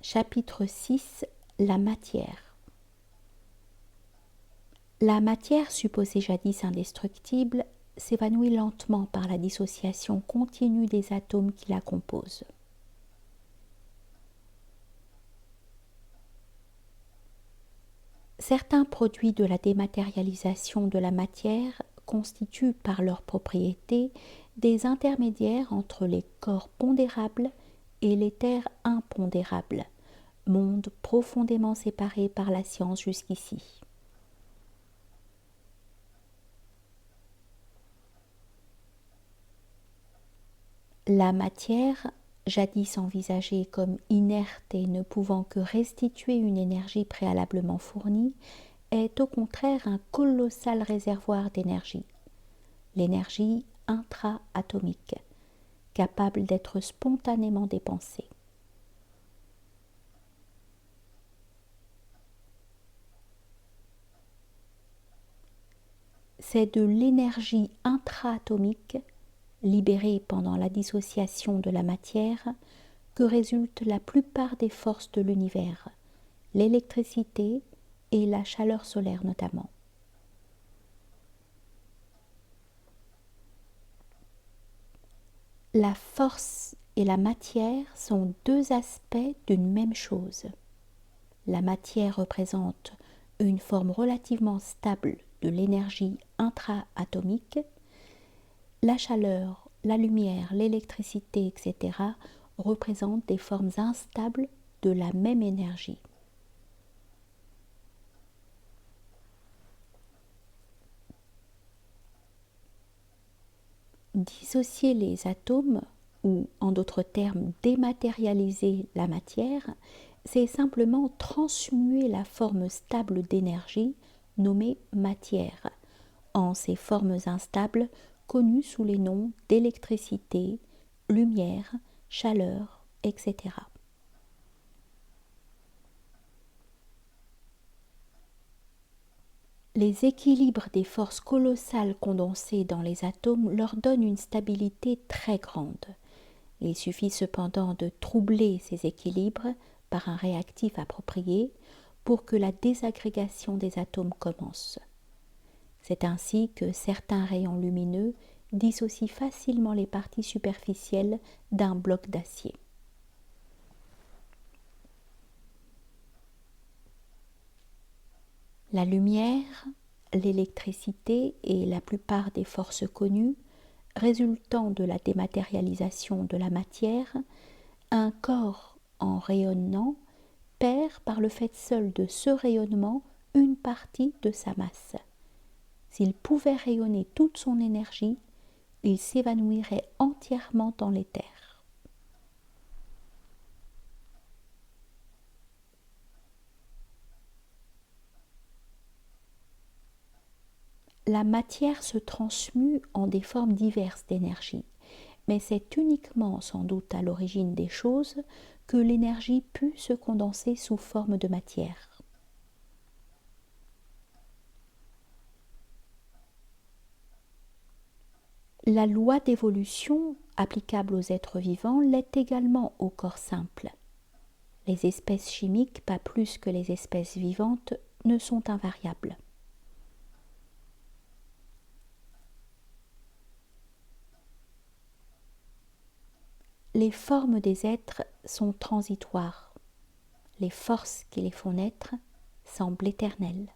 Chapitre 6 La matière. La matière, supposée jadis indestructible, s'évanouit lentement par la dissociation continue des atomes qui la composent. Certains produits de la dématérialisation de la matière constituent par leurs propriétés des intermédiaires entre les corps pondérables et l'éther impondérable, monde profondément séparé par la science jusqu'ici. La matière, jadis envisagée comme inerte et ne pouvant que restituer une énergie préalablement fournie, est au contraire un colossal réservoir d'énergie, l'énergie intra-atomique, capable d'être spontanément dépensée. C'est de l'énergie intra-atomique, libérée pendant la dissociation de la matière, que résultent la plupart des forces de l'univers, l'électricité et la chaleur solaire notamment. La force et la matière sont deux aspects d'une même chose. La matière représente une forme relativement stable de l'énergie intra-atomique. La chaleur, la lumière, l'électricité, etc. représentent des formes instables de la même énergie. Dissocier les atomes, ou en d'autres termes dématérialiser la matière, c'est simplement transmuer la forme stable d'énergie nommée matière en ces formes instables connues sous les noms d'électricité, lumière, chaleur, etc. Les équilibres des forces colossales condensées dans les atomes leur donnent une stabilité très grande. Il suffit cependant de troubler ces équilibres par un réactif approprié pour que la désagrégation des atomes commence. C'est ainsi que certains rayons lumineux dissocient facilement les parties superficielles d'un bloc d'acier. La lumière, l'électricité et la plupart des forces connues résultant de la dématérialisation de la matière, un corps en rayonnant perd par le fait seul de ce rayonnement une partie de sa masse. S'il pouvait rayonner toute son énergie, il s'évanouirait entièrement dans l'éther. La matière se transmue en des formes diverses d'énergie, mais c'est uniquement sans doute à l'origine des choses que l'énergie put se condenser sous forme de matière. La loi d'évolution applicable aux êtres vivants l'est également au corps simple. Les espèces chimiques, pas plus que les espèces vivantes, ne sont invariables. Les formes des êtres sont transitoires. Les forces qui les font naître semblent éternelles.